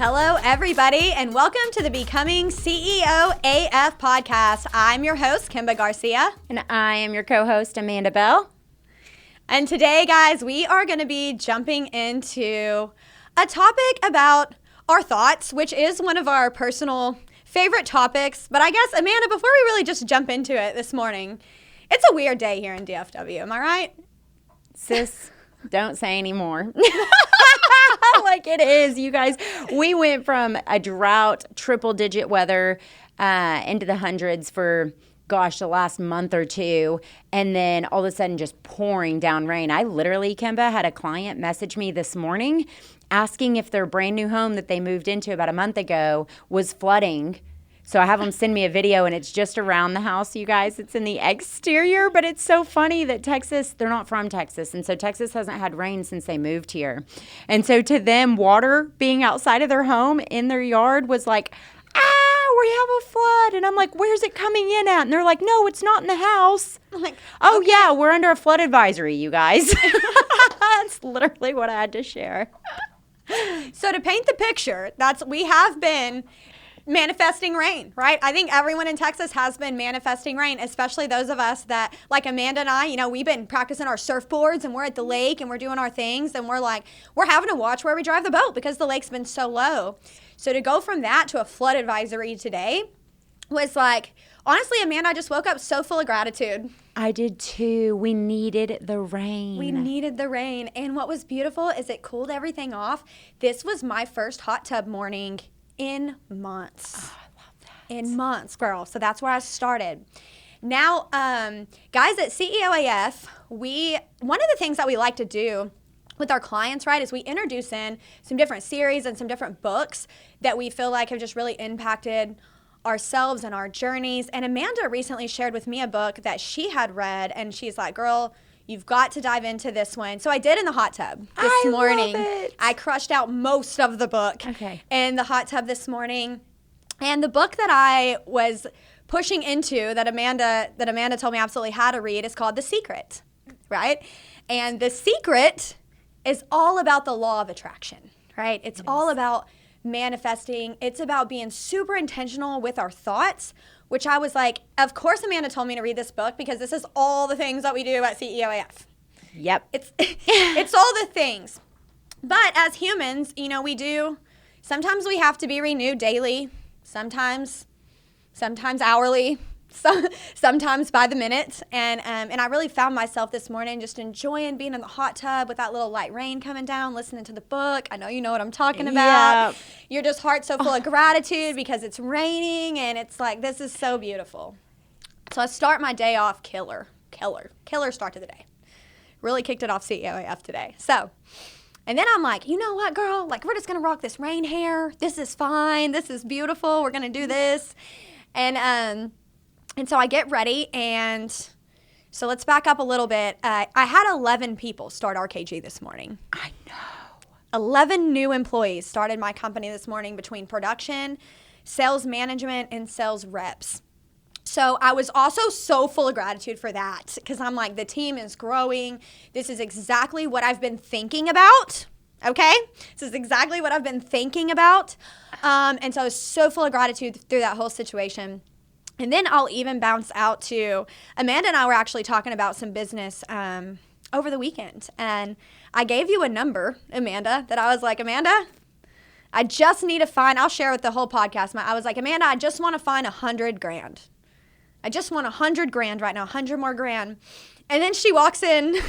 Hello, everybody, and welcome to the Becoming CEO AF podcast. I'm your host, Kimba Garcia. And I am your co-host, Amanda Bell. And today, guys, we are going to be jumping into a topic about our thoughts, which is one of our personal favorite topics. But I guess, Amanda, before we really just jump into it this morning, it's a weird day here in DFW. Am I right? Sis, don't say any more. Like it is, you guys. We went from a drought, triple-digit weather into the hundreds for, the last month or two, and then all of a sudden just pouring down rain. I literally, Kimba, had a client message me this morning asking if their brand new home that they moved into about a month ago was flooding. So I have them send me a video, and it's just around the house, you guys. It's in the exterior, but it's so funny that Texas, they're not from Texas, and so Texas hasn't had rain since they moved here. And so to them, water being outside of their home in their yard was like, we have a flood. And I'm like, where's it coming in at? And they're like, no, it's not in the house. I'm like, oh, okay. Yeah, we're under a flood advisory, you guys. That's literally what I had to share. So to paint the picture, we have been manifesting rain, right? I think everyone in Texas has been manifesting rain, especially those of us that, like Amanda and I, we've been practicing our surfboards and we're at the lake and we're doing our things and we're having to watch where we drive the boat because the lake's been so low. So to go from that to a flood advisory today was like, honestly, Amanda, I just woke up so full of gratitude. I did too. We needed the rain. And what was beautiful is it cooled everything off. This was my first hot tub morning in months. Oh, I love that. In months, girl. So that's where I started. Now, guys at CEOAF, one of the things that we like to do with our clients, right, is we introduce in some different series and some different books that we feel like have just really impacted ourselves and our journeys. And Amanda recently shared with me a book that she had read, and she's like, girl, you've got to dive into this one. So I did in the hot tub this morning. Love it. I crushed out most of the book in the hot tub this morning. And the book that I was pushing into that Amanda told me I absolutely had to read is called The Secret, right? And The Secret is all about the law of attraction, right? It's all about manifesting. It's about being super intentional with our thoughts, which I was like, of course Amanda told me to read this book because this is all the things that we do at CEOAF. Yep. It's all the things. But as humans, sometimes we have to be renewed daily, sometimes hourly, sometimes by the minute. And I really found myself this morning just enjoying being in the hot tub with that little light rain coming down, listening to the book. I know you know what I'm talking about. Yep. Your just heart so full of gratitude because it's raining, and it's like, this is so beautiful. So I start my day off killer start to the day. Really kicked it off CEOAF today. So, and then I'm like, you know what, girl? Like, we're just going to rock this rain hair. This is fine. This is beautiful. We're going to do this. And so I get ready, and so let's back up a little bit. I had 11 people start RKG this morning. I know. 11 new employees started my company this morning between production, sales management, and sales reps. So I was also so full of gratitude for that because I'm like, the team is growing. This is exactly what I've been thinking about, okay? This is exactly what I've been thinking about. And so I was so full of gratitude through that whole situation. And then I'll even bounce out to Amanda and I were actually talking about some business over the weekend. And I gave you a number, Amanda, that I was like, Amanda, I just need to find, I'll share with the whole podcast. I was like, Amanda, I just want to find $100,000. I just want $100,000 right now, 100 more grand. And then she walks into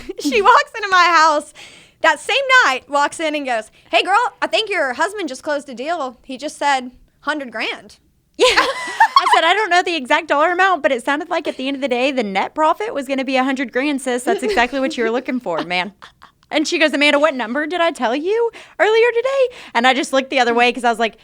my house that same night, walks in and goes, hey girl, I think your husband just closed a deal. He just said $100,000. Yeah. I said, I don't know the exact dollar amount, but it sounded like at the end of the day, the net profit was going to be $100,000, sis. That's exactly what you were looking for, man. And she goes, Amanda, what number did I tell you earlier today? And I just looked the other way because I was like,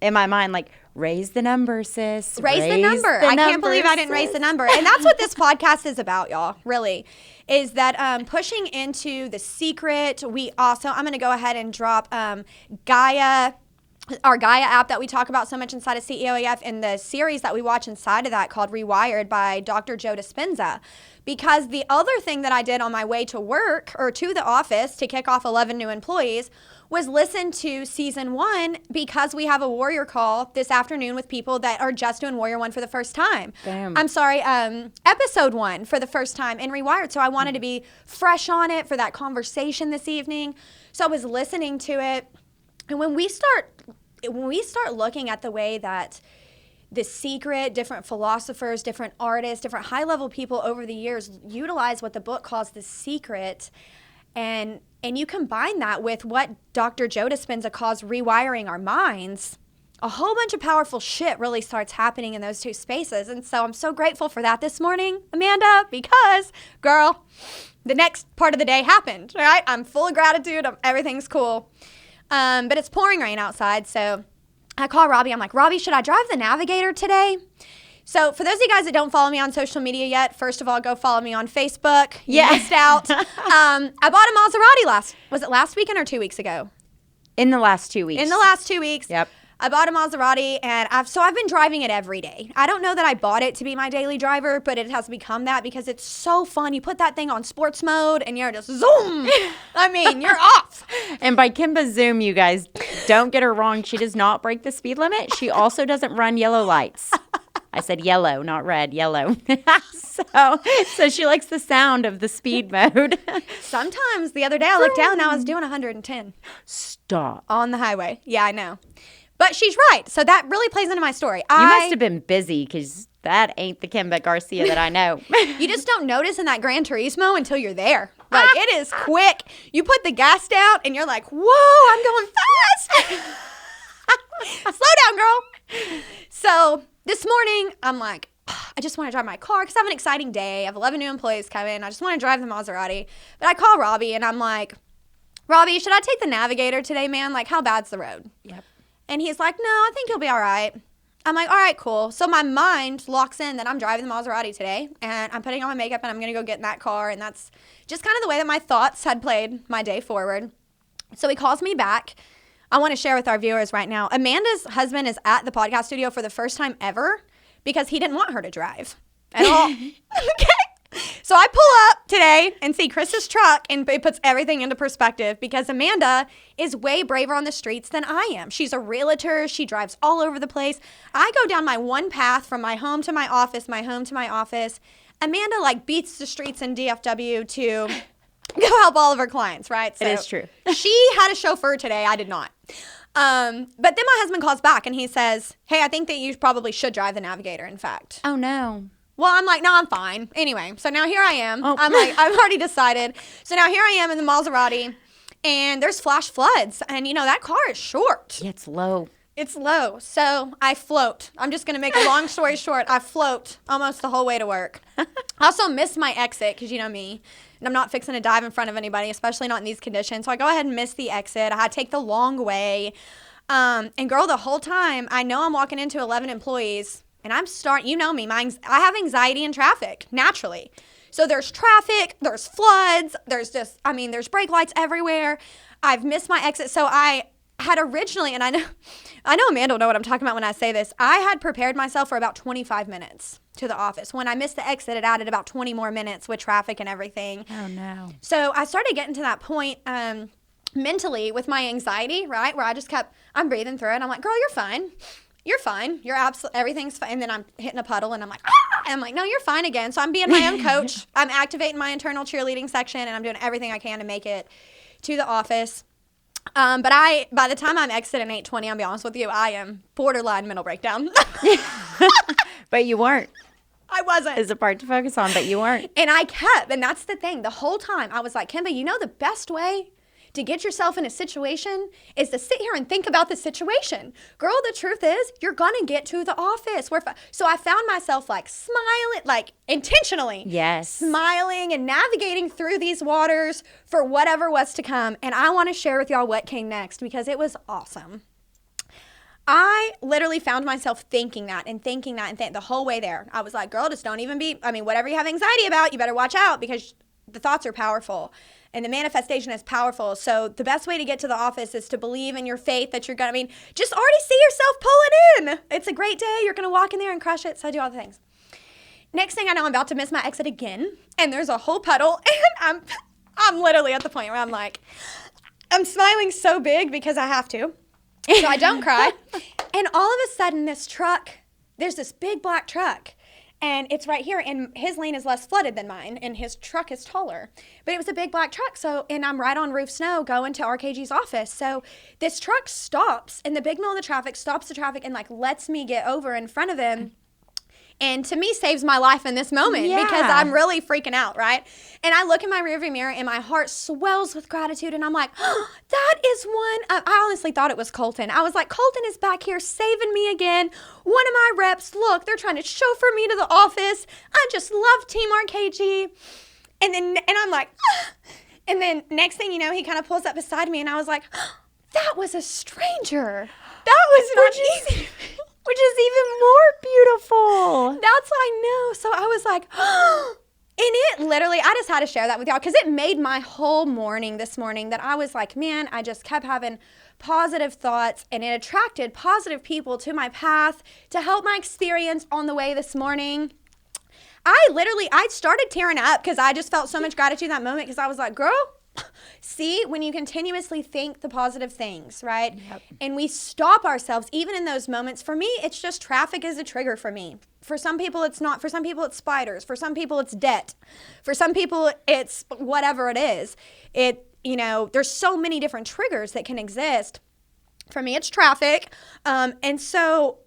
in my mind, like, raise the number, sis. Raise the number. I can't believe I didn't raise the number. And that's what this podcast is about, y'all, really, is that pushing into The Secret. I'm going to go ahead and drop Gaia our Gaia app that we talk about so much inside of CEOAF, and the series that we watch inside of that called Rewired by Dr. Joe Dispenza. Because the other thing that I did on my way to work or to the office to kick off 11 new employees was listen to season 1, because we have a warrior call this afternoon with people that are just doing Warrior 1 for the first time. Damn. I'm sorry, episode 1 for the first time in Rewired. So I wanted to be fresh on it for that conversation this evening. So I was listening to it. And when we start looking at the way that The Secret, different philosophers, different artists, different high-level people over the years utilize what the book calls The Secret, and you combine that with what Dr. Joe Dispenza calls rewiring our minds, a whole bunch of powerful shit really starts happening in those two spaces. And so I'm so grateful for that this morning, Amanda, because, girl, the next part of the day happened, right? I'm full of gratitude. Everything's cool. But it's pouring rain outside, so I call Robbie. I'm like, Robbie, should I drive the Navigator today? So for those of you guys that don't follow me on social media yet, first of all, go follow me on Facebook. You missed out. I bought a Maserati was it last weekend or 2 weeks ago? In the last 2 weeks. In the last 2 weeks. Yep. I bought a Maserati, and I've been driving it every day. I don't know that I bought it to be my daily driver, but it has become that because it's so fun. You put that thing on sports mode, and you're just zoom. I mean, you're off. And by Kimba's Zoom, you guys, don't get her wrong. She does not break the speed limit. She also doesn't run yellow lights. I said yellow, not red, yellow. So she likes the sound of the speed mode. Sometimes the other day I looked down and I was doing 110. Stop. On the highway. Yeah, I know. But she's right. So that really plays into my story. You must have been busy because that ain't the Kimba Garcia that I know. You just don't notice in that Gran Turismo until you're there. Like, it is quick. You put the gas down and you're like, whoa, I'm going fast. Slow down, girl. So this morning, I'm like, I just want to drive my car because I have an exciting day. I have 11 new employees coming. I just want to drive the Maserati. But I call Robbie and I'm like, Robbie, should I take the Navigator today, man? Like, how bad's the road? Yep. And he's like, no, I think you'll be all right. I'm like, all right, cool. So my mind locks in that I'm driving the Maserati today, and I'm putting on my makeup, and I'm going to go get in that car. And that's just kind of the way that my thoughts had played my day forward. So he calls me back. I want to share with our viewers right now. Amanda's husband is at the podcast studio for the first time ever because he didn't want her to drive at all. Okay. So I pull up today and see Chris's truck, and it puts everything into perspective because Amanda is way braver on the streets than I am. She's a realtor. She drives all over the place. I go down my one path from my home to my office, my home to my office. Amanda like beats the streets in DFW to go help all of her clients, right? So it is true. She had a chauffeur today. I did not. But then my husband calls back and he says, hey, I think that you probably should drive the Navigator, in fact. Oh, no. Well, I'm like, no, I'm fine. Anyway, so now here I am. Oh. I'm like, I've already decided. So now here I am in the Maserati, and there's flash floods. And, you know, that car is short. Yeah, it's low. It's low. So I float. I'm just going to make a long story short. I float almost the whole way to work. I also missed my exit because, you know me, and I'm not fixing to dive in front of anybody, especially not in these conditions. So I go ahead and miss the exit. I had to take the long way. And, girl, the whole time, I know I'm walking into 11 employees. And you know me, I have anxiety in traffic, naturally. So there's traffic, there's floods, there's brake lights everywhere. I've missed my exit. So I had originally, and I know Amanda will know what I'm talking about when I say this, I had prepared myself for about 25 minutes to the office. When I missed the exit, it added about 20 more minutes with traffic and everything. Oh, no. So I started getting to that point mentally with my anxiety, right, where I'm breathing through it. I'm like, girl, you're fine. You're fine. Everything's fine. And then I'm hitting a puddle and I'm like, ah! And I'm like, no, you're fine again. So I'm being my own coach. I'm activating my internal cheerleading section and I'm doing everything I can to make it to the office. But by the time I'm exiting 8:20, I'll be honest with you, I am borderline mental breakdown. But you weren't. I wasn't. Is a part to focus on, but you weren't. And and that's the thing. The whole time I was like, Kimba, you know the best way to get yourself in a situation is to sit here and think about the situation. Girl, the truth is, you're gonna get to the office. So I found myself like smiling, like intentionally. Yes. Smiling and navigating through these waters for whatever was to come. And I wanna share with y'all what came next because it was awesome. I literally found myself thinking that the whole way there. I was like, girl, just don't even whatever you have anxiety about, you better watch out because the thoughts are powerful and the manifestation is powerful. So the best way to get to the office is to believe in your faith that you're going to, just already see yourself pulling in. It's a great day. You're going to walk in there and crush it. So I do all the things. Next thing I know, I'm about to miss my exit again. And there's a whole puddle. And I'm literally at the point where I'm like, I'm smiling so big because I have to. So I don't cry. And all of a sudden, this truck, there's this big black truck. And it's right here, and his lane is less flooded than mine, and his truck is taller. But it was a big black truck, and I'm right on Roof Snow going to RKG's office. So this truck stops in the big middle of the traffic, stops the traffic, and lets me get over in front of him. And to me, saves my life in this moment because I'm really freaking out, right? And I look in my rearview mirror and my heart swells with gratitude. And I'm like, oh, that is one of, I honestly thought it was Colton. I was like, Colton is back here saving me again. One of my reps, look, they're trying to chauffeur me to the office. I just love Team RKG. And I'm like, ah. And then next thing you know, he kind of pulls up beside me and I was like, oh, that was a stranger. That was not easy. Which is even more beautiful. That's what I know. So I was like, oh. And it literally, I just had to share that with y'all because it made my whole morning this morning that I was like, man, I just kept having positive thoughts and it attracted positive people to my path to help my experience on the way this morning. I started tearing up because I just felt so much gratitude in that moment because I was like, girl, see, when you continuously think the positive things, right? Yep. And we stop ourselves, even in those moments. For me, it's just traffic is a trigger for me. For some people, it's not. For some people, it's spiders. For some people, it's debt. For some people, it's whatever it is. There's so many different triggers that can exist. For me, it's traffic. And so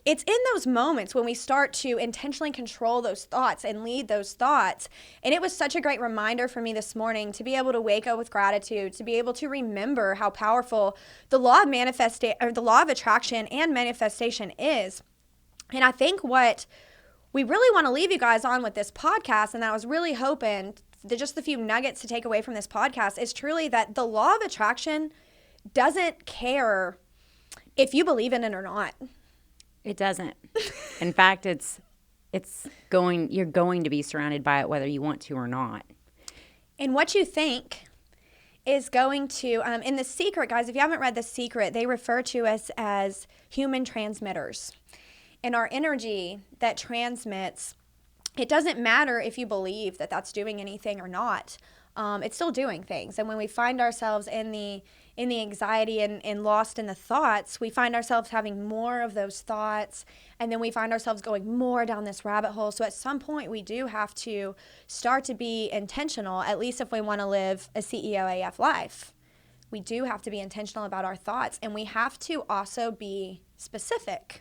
it's in those moments when we start to intentionally control those thoughts and lead those thoughts. And it was such a great reminder for me this morning to be able to wake up with gratitude, to be able to remember how powerful the law of attraction and manifestation is. And I think what we really want to leave you guys on with this podcast, and I was really hoping that just the few nuggets to take away from this podcast, is truly that the law of attraction doesn't care if you believe in it or not. It doesn't. In fact, you're going to be surrounded by it whether you want to or not. And what you think is going to, in The Secret, guys, if you haven't read The Secret, they refer to us as human transmitters. And our energy that transmits, it doesn't matter if you believe that that's doing anything or not. It's still doing things. And when we find ourselves in the anxiety and lost in the thoughts, we find ourselves having more of those thoughts, and then we find ourselves going more down this rabbit hole. So at some point, we do have to start to be intentional, at least if we want to live a CEOAF life. We do have to be intentional about our thoughts, and we have to also be specific.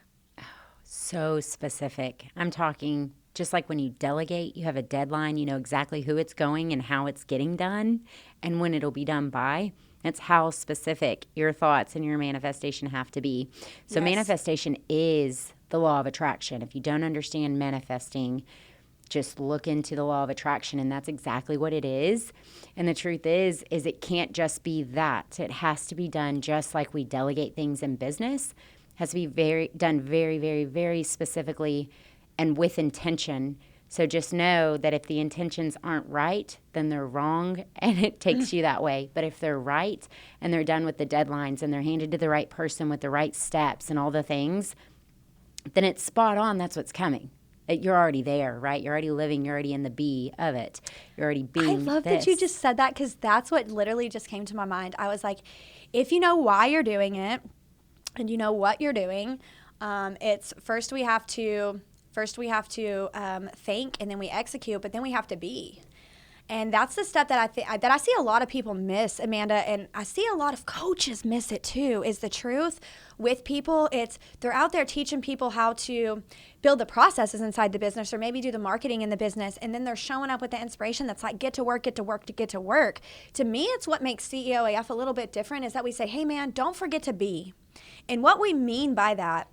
So specific. I'm talking just like when you delegate, you have a deadline, you know exactly who it's going and how it's getting done and when it'll be done by. That's how specific your thoughts and your manifestation have to be. So Manifestation is the law of attraction. If you don't understand manifesting, just look into the law of attraction, and that's exactly what it is. And the truth is it can't just be that. It has to be done just like we delegate things in business. It has to be done very, very, very specifically and with intention. So just know that if the intentions aren't right, then they're wrong, and it takes you that way. But if they're right and they're done with the deadlines and they're handed to the right person with the right steps and all the things, then it's spot on. That's what's coming. You're already there, right? You're already living. You're already in the be of it. You're already being I love that you just said that because that's what literally just came to my mind. I was like, if you know why you're doing it and you know what you're doing, it's first we have to think, and then we execute, but then we have to be. And that's the step that I see a lot of people miss, Amanda, and I see a lot of coaches miss it too, is the truth with people. They're out there teaching people how to build the processes inside the business or maybe do the marketing in the business, and then they're showing up with the inspiration that's like, get to work, get to work, to get to work. To me, it's what makes CEOAF a little bit different is that we say, hey man, don't forget to be. And what we mean by that,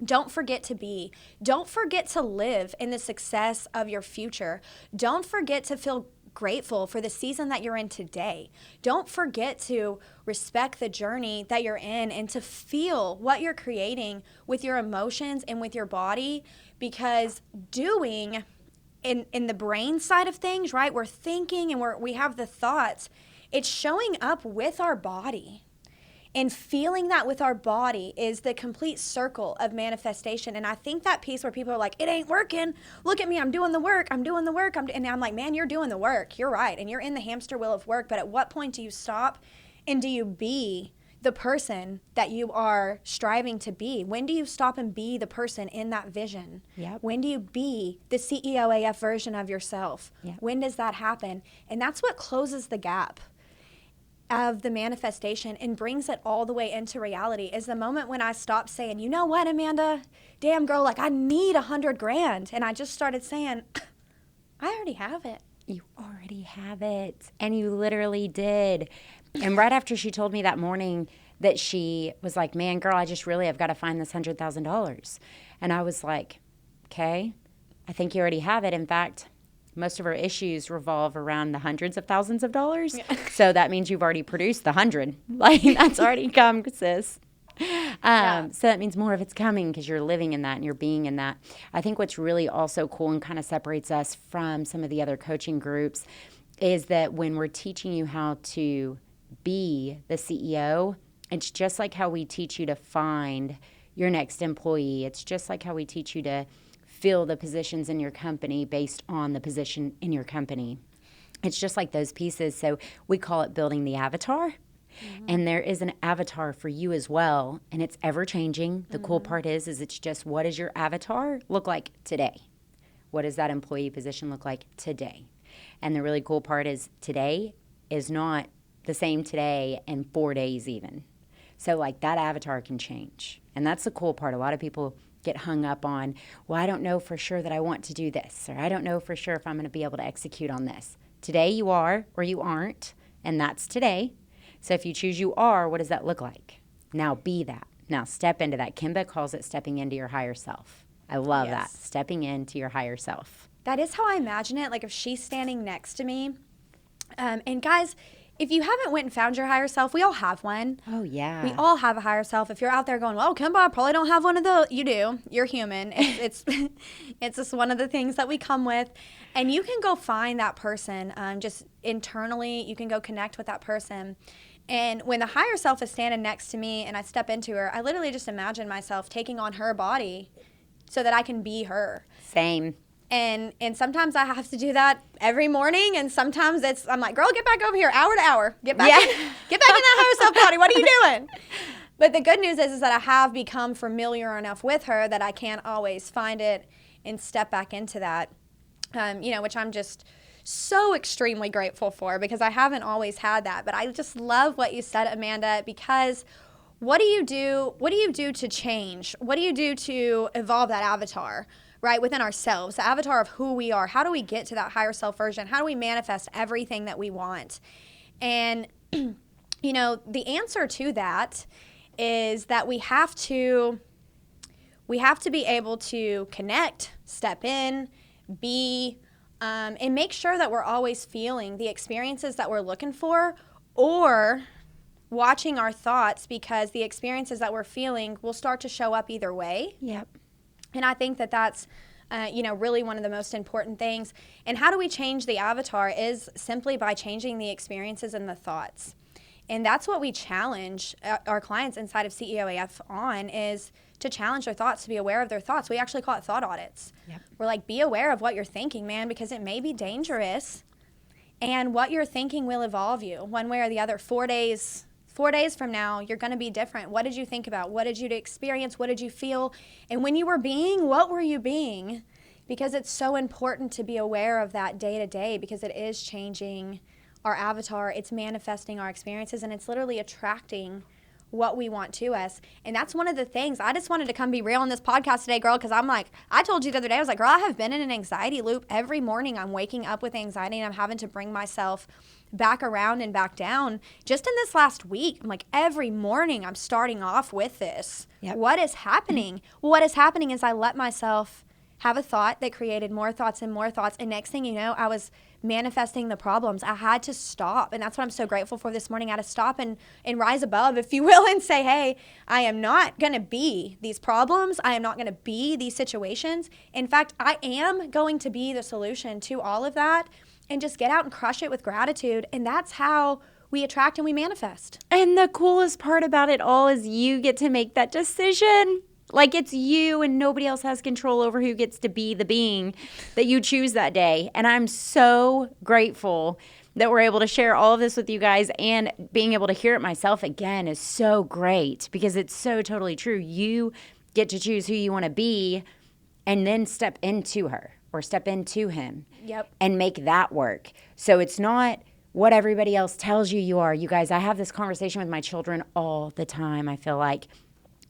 don't forget to be. Don't forget to live in the success of your future. Don't forget to feel grateful for the season that you're in today. Don't forget to respect the journey that you're in and to feel what you're creating with your emotions and with your body, because doing in the brain side of things, right? We're thinking and we have the thoughts. It's showing up with our body. And feeling that with our body is the complete circle of manifestation. And I think that piece where people are like, it ain't working. Look at me. I'm doing the work. And I'm like, man, you're doing the work. You're right. And you're in the hamster wheel of work. But at what point do you stop and do you be the person that you are striving to be? When do you stop and be the person in that vision? Yep. When do you be the CEOAF version of yourself? Yep. When does that happen? And that's what closes the gap of the manifestation and brings it all the way into reality, is the moment when I stopped saying, you know what, Amanda, damn girl, like I need $100,000. And I just started saying, I already have it. You already have it. And you literally did. And right after she told me that morning that she was like, man, girl, I've got to find this $100,000. And I was like, okay, I think you already have it. In fact, most of our issues revolve around the hundreds of thousands of dollars. Yeah. So that means you've already produced the 100. Like, that's already come, sis. So that means more of it's coming because you're living in that and you're being in that. I think what's really also cool and kind of separates us from some of the other coaching groups is that when we're teaching you how to be the CEO, it's just like how we teach you to find your next employee. It's just like how we teach you to fill the positions in your company based on the position in your company. It's just like those pieces. So we call it building the avatar. Mm-hmm. And there is an avatar for you as well. And it's ever changing. The cool part is it's just, what does your avatar look like today? What does that employee position look like today? And the really cool part is today is not the same today in 4 days even. So like that avatar can change. And that's the cool part. A lot of people get hung up on, well, I don't know for sure that I want to do this, or I don't know for sure if I'm going to be able to execute on this. Today you are or you aren't, and that's today. So if you choose you are, what does that look like? Now be that. Now step into that. Kimba calls it stepping into your higher self. I love that. Stepping into your higher self. That is how I imagine it. Like if she's standing next to me, and guys, if you haven't went and found your higher self, we all have one. Oh, yeah. We all have a higher self. If you're out there going, well, Kimba, I probably don't have one of those. You do. You're human. It's just one of the things that we come with. And you can go find that person just internally. You can go connect with that person. And when the higher self is standing next to me and I step into her, I literally just imagine myself taking on her body so that I can be her. Same. And sometimes I have to do that every morning, and sometimes I'm like, girl, get back over here, hour to hour. Get back in that higher self body. What are you doing? But the good news is that I have become familiar enough with her that I can't always find it and step back into that, which I'm just so extremely grateful for, because I haven't always had that. But I just love what you said, Amanda, because what do you do? What do you do to change? What do you do to evolve that avatar? Right, within ourselves, the avatar of who we are. How do we get to that higher self version? How do we manifest everything that we want? And, the answer to that is that we have to be able to connect, step in, be, and make sure that we're always feeling the experiences that we're looking for, or watching our thoughts, because the experiences that we're feeling will start to show up either way. Yep. And I think that that's, really one of the most important things. And how do we change the avatar is simply by changing the experiences and the thoughts. And that's what we challenge our clients inside of CEOAF on, is to challenge their thoughts, to be aware of their thoughts. We actually call it thought audits. Yep. We're like, be aware of what you're thinking, man, because it may be dangerous. And what you're thinking will evolve you one way or the other. 4 days from now, you're going to be different. What did you think about? What did you experience? What did you feel? And when you were being, what were you being? Because it's so important to be aware of that day to day, because it is changing our avatar. It's manifesting our experiences, and it's literally attracting what we want to us. And that's one of the things. I just wanted to come be real on this podcast today, girl, because I'm like, I told you the other day, I was like, girl, I have been in an anxiety loop. Every morning I'm waking up with anxiety, and I'm having to bring myself back around and back down. Just in this last week, I'm like, every morning I'm starting off with this. Yep. What is happening? What is happening is I let myself have a thought that created more thoughts and more thoughts. And next thing you know, I was manifesting the problems. I had to stop. And that's what I'm so grateful for this morning. I had to stop and rise above, if you will, and say, hey, I am not going to be these problems. I am not going to be these situations. In fact, I am going to be the solution to all of that, and just get out and crush it with gratitude. And that's how we attract and we manifest. And the coolest part about it all is you get to make that decision. Like, it's you and nobody else has control over who gets to be the being that you choose that day. And I'm so grateful that we're able to share all of this with you guys, and being able to hear it myself again is so great, because it's so totally true. You get to choose who you want to be, and then step into her or step into him. Yep. And make that work. So it's not what everybody else tells you you are. You guys, I have this conversation with my children all the time. I feel like,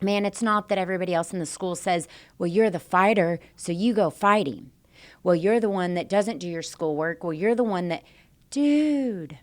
man, it's not that everybody else in the school says, well, you're the fighter, so you go fighting. Well, you're the one that doesn't do your schoolwork. Well, you're the one that, dude,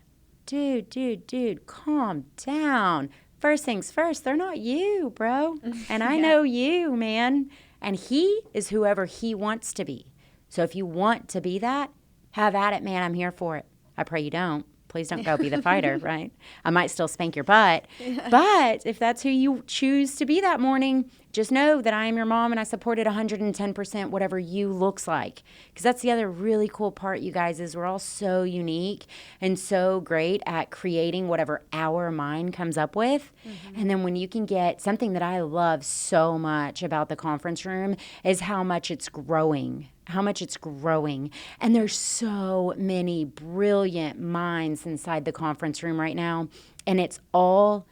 calm down. First things first, they're not you, bro. And I know you, man. And he is whoever he wants to be. So if you want to be that, have at it, man. I'm here for it. I pray you don't. Please don't go be the fighter, right? I might still spank your butt. But if that's who you choose to be that morning, just know that I am your mom, and I support it 110%, whatever you looks like. Because that's the other really cool part, you guys, is we're all so unique and so great at creating whatever our mind comes up with. Mm-hmm. And then when you can get something that I love so much about the conference room is how much it's growing. And there's so many brilliant minds inside the conference room right now. And it's all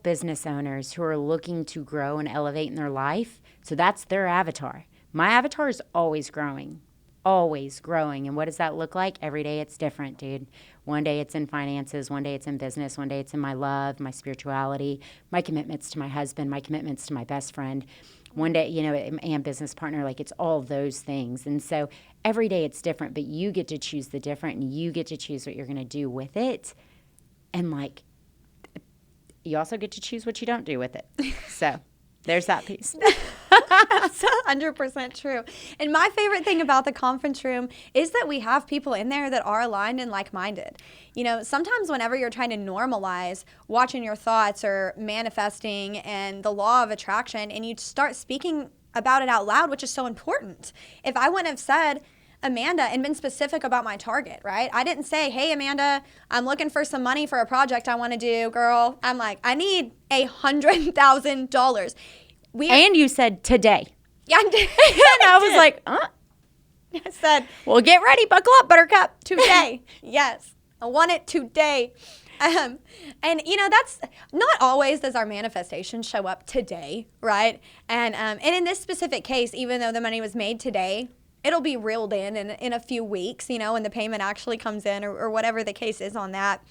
business owners who are looking to grow and elevate in their life. So that's their avatar. My avatar is always growing. And what does that look like? Every day it's different, dude. One day it's in finances. One day it's in business. One day it's in my love, my spirituality, my commitments to my husband, my commitments to my best friend. One day, and business partner, like, it's all those things. And so every day it's different, but you get to choose the different, and you get to choose what you're going to do with it. And, like, you also get to choose what you don't do with it. So there's that piece. That's 100% true. And my favorite thing about the conference room is that we have people in there that are aligned and like-minded. Sometimes whenever you're trying to normalize watching your thoughts or manifesting and the law of attraction, and you start speaking about it out loud, which is so important. If I wouldn't have said, Amanda, and been specific about my target, right? I didn't say, hey, Amanda, I'm looking for some money for a project I want to do, girl. I'm like, I need $100,000. And you said today. Yeah, I did. And I was like, I said, well, get ready, buckle up, buttercup. Today. Yes, I want it today. And that's not always does our manifestation show up today, right? And in this specific case, even though the money was made today, it'll be reeled in a few weeks, when the payment actually comes in, or whatever the case is on that.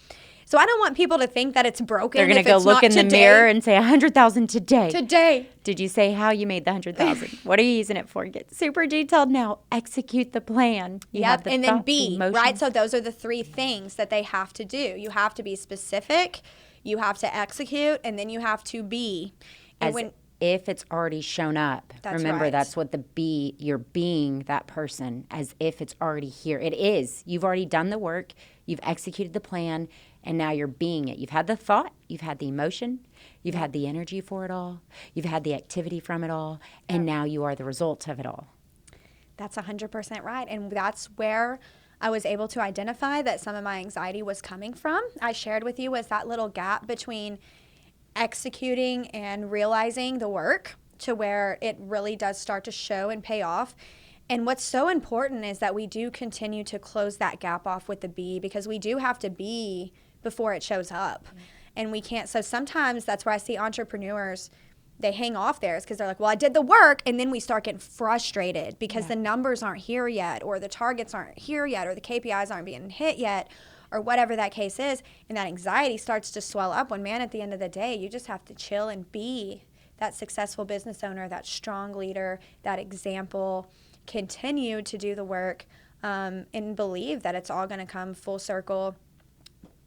So I don't want people to think that it's broken. They're going to go look in the mirror and say $100,000 today. Today. Did you say how you made the $100,000? What are you using it for? Get super detailed now. Execute the plan. Yep, and then be, right? So those are the three things that they have to do. You have to be specific, you have to execute, and then you have to be. And if it's already shown up. Remember, right. That's what you're being that person, as if it's already here. It is. You've already done the work. You've executed the plan. And now you're being it. You've had the thought, you've had the emotion, you've had the energy for it all, you've had the activity from it all, and now you are the result of it all. That's 100% right. And that's where I was able to identify that some of my anxiety was coming from. I shared with you was that little gap between executing and realizing the work to where it really does start to show and pay off. And what's so important is that we do continue to close that gap off with the be, because we do have to be before it shows up. Mm-hmm. And we can't. So sometimes that's where I see entrepreneurs, they hang off theirs because they're like, well, I did the work. And then we start getting frustrated because the numbers aren't here yet, or the targets aren't here yet, or the KPIs aren't being hit yet, or whatever that case is. And that anxiety starts to swell up when, man, at the end of the day, you just have to chill and be that successful business owner, that strong leader, that example. Continue to do the work and believe that it's all going to come full circle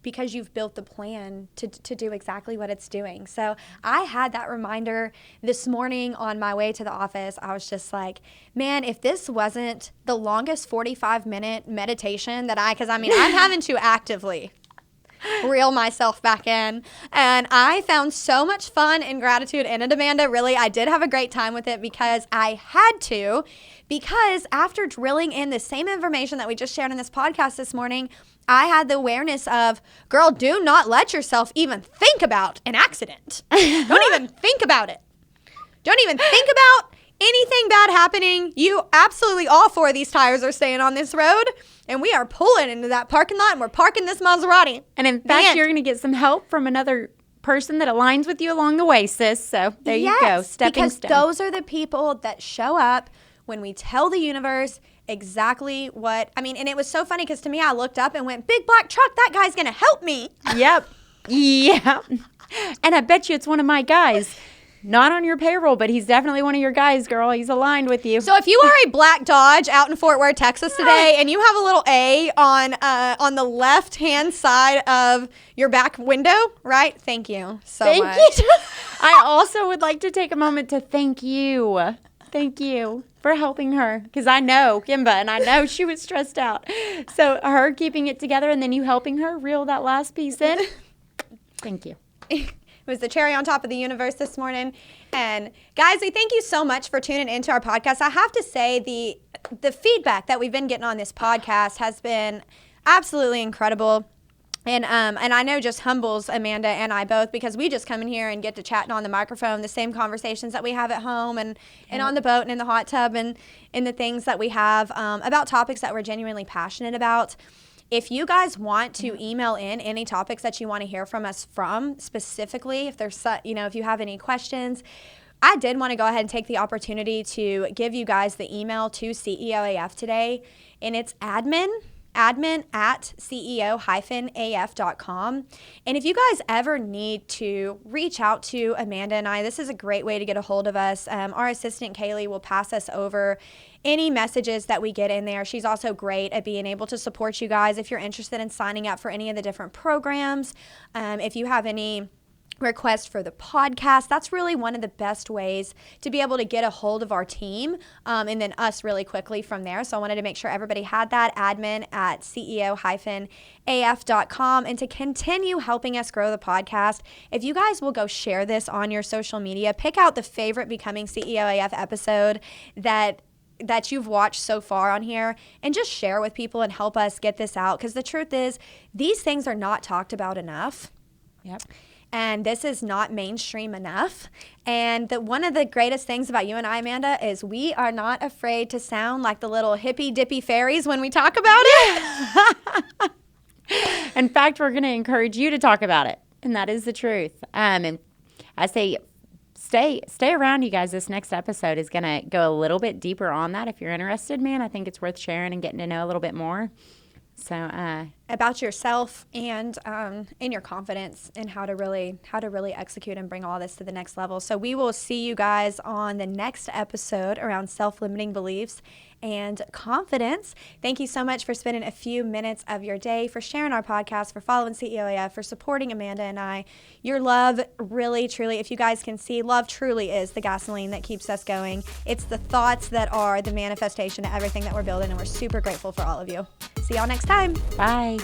because you've built the plan to do exactly what it's doing. So I had that reminder this morning on my way to the office. I was just like, man, if this wasn't the longest 45-minute meditation because I'm having to actively reel myself back in. And I found so much fun and gratitude in it, Amanda. Really, I did have a great time with it because I had to. Because after drilling in the same information that we just shared in this podcast this morning, I had the awareness of, girl, do not let yourself even think about an accident. Don't even think about it. Don't even think about anything bad happening. You absolutely, all 4 of these tires are staying on this road, and we are pulling into that parking lot, and we're parking this Maserati. And in fact, you're going to get some help from another person that aligns with you along the way, sis. So there you go, stepping stone. Because those are the people that show up when we tell the universe exactly what, and it was so funny because to me, I looked up and went, big black truck, that guy's going to help me. Yep. Yeah. And I bet you it's one of my guys. Not on your payroll, but he's definitely one of your guys, girl. He's aligned with you. So if you are a black Dodge out in Fort Worth, Texas today, and you have a little A on the left-hand side of your back window, right? Thank you so much. Thank you. I also would like to take a moment to thank you. Thank you for helping her, because I know Kimba, and I know she was stressed out. So her keeping it together and then you helping her reel that last piece in. Thank you. It was the cherry on top of the universe this morning. And guys, we thank you so much for tuning into our podcast. I have to say the feedback that we've been getting on this podcast has been absolutely incredible. And I know just humbles Amanda and I both, because we just come in here and get to chatting on the microphone, the same conversations that we have at home and on the boat and in the hot tub and in the things that we have about topics that we're genuinely passionate about. If you guys want to email in any topics that you want to hear from us specifically, if there's, if you have any questions, I did want to go ahead and take the opportunity to give you guys the email to CEOAF today, and it's admin at ceo-af.com. And if you guys ever need to reach out to Amanda and I, this is a great way to get a hold of us. Our assistant, Kaylee, will pass us over any messages that we get in there. She's also great at being able to support you guys if you're interested in signing up for any of the different programs. If you have any request for the podcast, that's really one of the best ways to be able to get a hold of our team and then us really quickly from there. So I wanted to make sure everybody had that, admin at ceo-af.com. And to continue helping us grow the podcast, if you guys will go share this on your social media, pick out the favorite Becoming CEOAF episode that you've watched so far on here and just share with people and help us get this out. Because the truth is, these things are not talked about enough. Yep. And this is not mainstream enough. And one of the greatest things about you and I, Amanda, is we are not afraid to sound like the little hippy-dippy fairies when we talk about it. In fact, we're going to encourage you to talk about it. And that is the truth. And I say stay around, you guys. This next episode is going to go a little bit deeper on that. If you're interested, man, I think it's worth sharing and getting to know a little bit more. So about yourself and in your confidence and how to really execute and bring all this to the next level. So we will see you guys on the next episode around self-limiting beliefs and confidence. Thank you so much for spending a few minutes of your day, for sharing our podcast, for following CEOAF, for supporting Amanda and I. Your love really, truly, if you guys can see, love truly is the gasoline that keeps us going. It's the thoughts that are the manifestation of everything that we're building, and we're super grateful for all of you. See y'all next time. Bye.